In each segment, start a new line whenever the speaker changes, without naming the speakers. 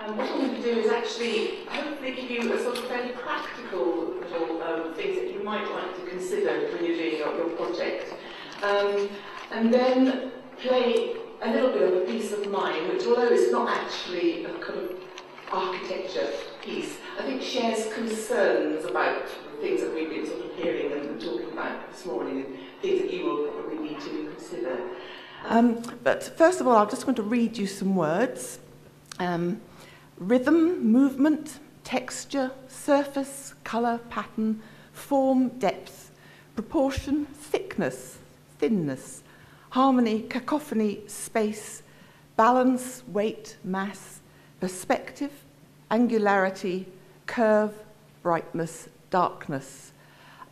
What I'm going to do is actually hopefully give you a sort of fairly practical little things that you might like to consider when you're doing your project. And then play a little bit of a piece of mine, which, although it's not actually a kind of architecture piece, I think shares concerns about the things that we've been sort of hearing and talking about this morning, and things that you will probably need to consider. But first of all, I'm just going to read you some words. Rhythm, movement, texture, surface, colour, pattern, form, depth, proportion, thickness, thinness, harmony, cacophony, space, balance, weight, mass, perspective, angularity, curve, brightness, darkness.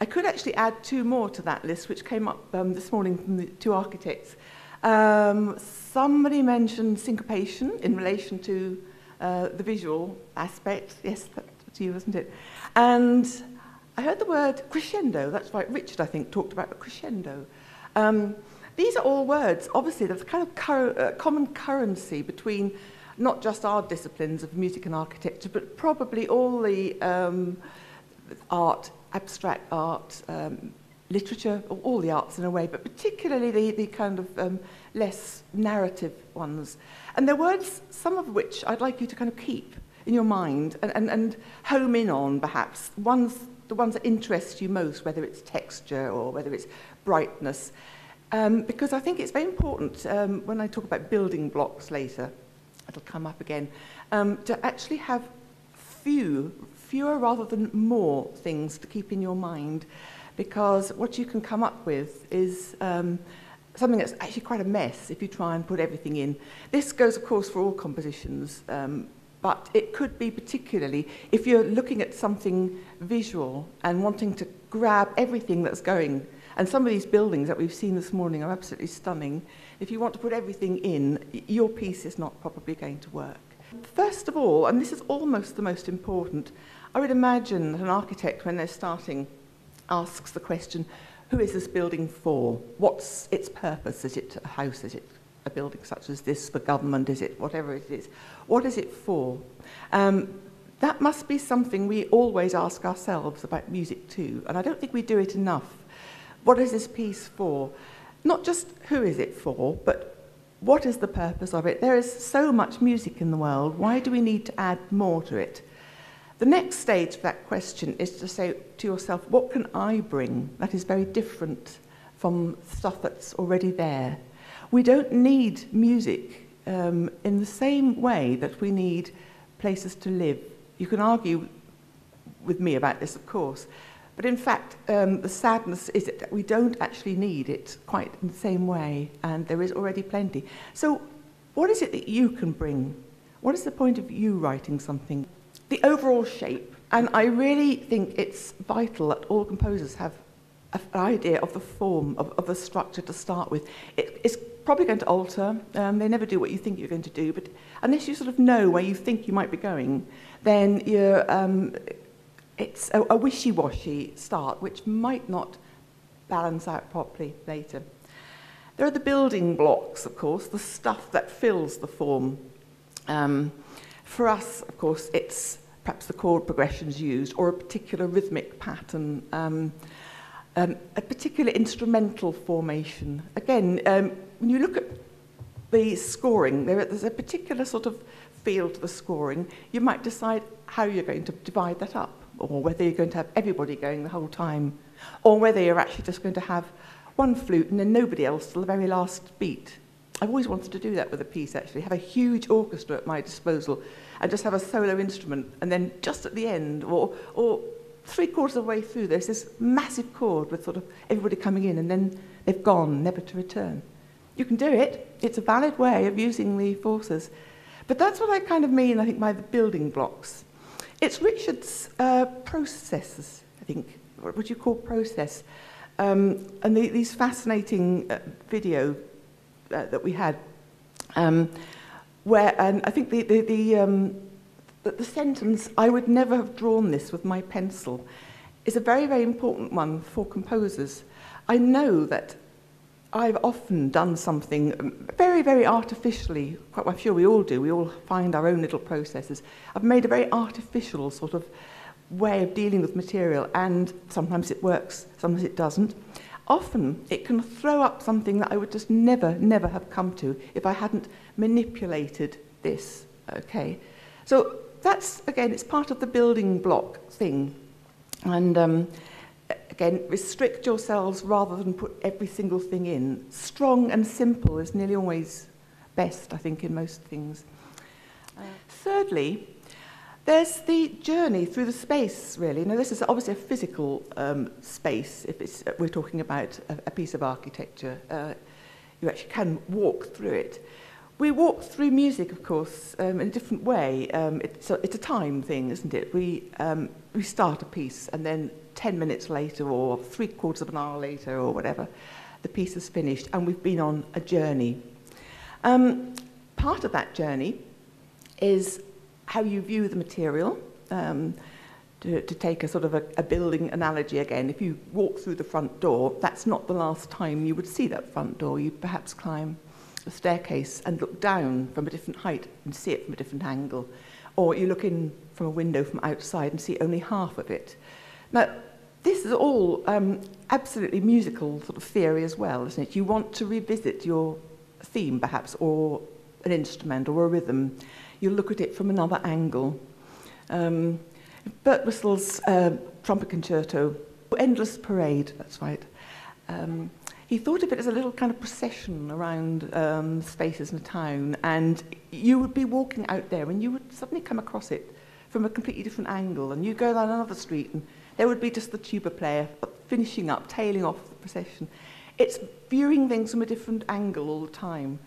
I could actually add two more to that list, which came up this morning from the two architects. Somebody mentioned syncopation in relation to the visual aspect. Yes, that's you, wasn't it? And I heard the word crescendo. That's right, Richard, I think, talked about a crescendo. These are all words, obviously, there's a kind of common currency between not just our disciplines of music and architecture, but probably all the art, abstract art, literature, all the arts in a way, but particularly the kind of less narrative ones. And they're words, some of which I'd like you to kind of keep in your mind and home in on, perhaps. The ones that interest you most, whether it's texture or whether it's brightness. Because I think it's very important, when I talk about building blocks later, it'll come up again, to actually have fewer rather than more things to keep in your mind, because what you can come up with is something that's actually quite a mess if you try and put everything in. This goes, of course, for all compositions, but it could be particularly if you're looking at something visual and wanting to grab everything that's going. And some of these buildings that we've seen this morning are absolutely stunning. If you want to put everything in, your piece is not probably going to work. First of all, and this is almost the most important, I would imagine that an architect, when they're starting, asks the question, who is this building for? What's its purpose? Is it a house? Is it a building such as this for government? Is it whatever it is? What is it for? That must be something we always ask ourselves about music too, and I don't think we do it enough. What is this piece for? Not just who is it for, but what is the purpose of it? There is so much music in the world. Why do we need to add more to it? The next stage of that question is to say to yourself, what can I bring that is very different from stuff that's already there? We don't need music in the same way that we need places to live. You can argue with me about this, of course, but in fact, the sadness is that we don't actually need it quite in the same way, and there is already plenty. So what is it that you can bring? What is the point of you writing something? The overall shape, and I really think it's vital that all composers have an idea of the form, of the structure to start with. It's probably going to alter. They never do what you think you're going to do, but unless you sort of know where you think you might be going, then you're... it's a wishy-washy start, which might not balance out properly later. There are the building blocks, of course, the stuff that fills the form. For us, of course, it's perhaps the chord progressions used, or a particular rhythmic pattern, a particular instrumental formation. Again, when you look at the scoring, there's a particular sort of feel to the scoring. You might decide how you're going to divide that up, or whether you're going to have everybody going the whole time, or whether you're actually just going to have one flute and then nobody else till the very last beat. I've always wanted to do that with a piece, actually, have a huge orchestra at my disposal and just have a solo instrument, and then just at the end, or 3/4 of the way through, there's this massive chord with sort of everybody coming in and then they've gone, never to return. You can do it. It's a valid way of using the forces. But that's what I kind of mean, I think, by the building blocks. It's Richard's processes, I think, what you call process. And these fascinating video that we had, where, and I think the sentence, "I would never have drawn this with my pencil," is a very, very important one for composers. I know that I've often done something very, very artificially. Quite, I'm sure we all do. We all find our own little processes. I've made a very artificial sort of way of dealing with material, and sometimes it works, sometimes it doesn't. Often it can throw up something that I would just never, never have come to if I hadn't manipulated this, okay? So that's, again, it's part of the building block thing. And again, restrict yourselves rather than put every single thing in. Strong and simple is nearly always best, I think, in most things. Thirdly, there's the journey through the space, really. Now, this is obviously a physical space. If we're talking about a piece of architecture, you actually can walk through it. We walk through music, of course, in a different way. It's a time thing, isn't it? We start a piece, and then 10 minutes later, or 3/4 of an hour later, or whatever, the piece is finished, and we've been on a journey. Part of that journey is how you view the material. To take a sort of a building analogy again, if you walk through the front door, that's not the last time you would see that front door. You perhaps climb a staircase and look down from a different height and see it from a different angle. Or you look in from a window from outside and see only half of it. Now, this is all absolutely musical sort of theory as well, isn't it? You want to revisit your theme, perhaps, or an instrument or a rhythm. You look at it from another angle. Bert Whistle's trumpet concerto, Endless Parade, that's right. He thought of it as a little kind of procession around spaces in a town, and you would be walking out there and you would suddenly come across it from a completely different angle, and you go down another street and there would be just the tuba player finishing up, tailing off the procession. It's viewing things from a different angle all the time.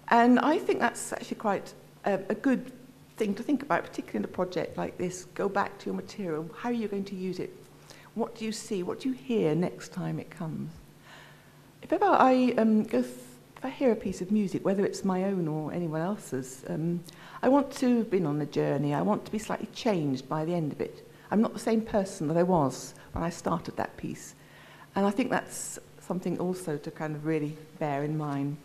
And I think that's actually quite a good thing to think about, particularly in a project like this. Go back to your material. How are you going to use it? What do you see? What do you hear next time it comes? If ever if I hear a piece of music, whether it's my own or anyone else's, I want to have been on a journey. I want to be slightly changed by the end of it. I'm not the same person that I was when I started that piece. And I think that's something also to kind of really bear in mind.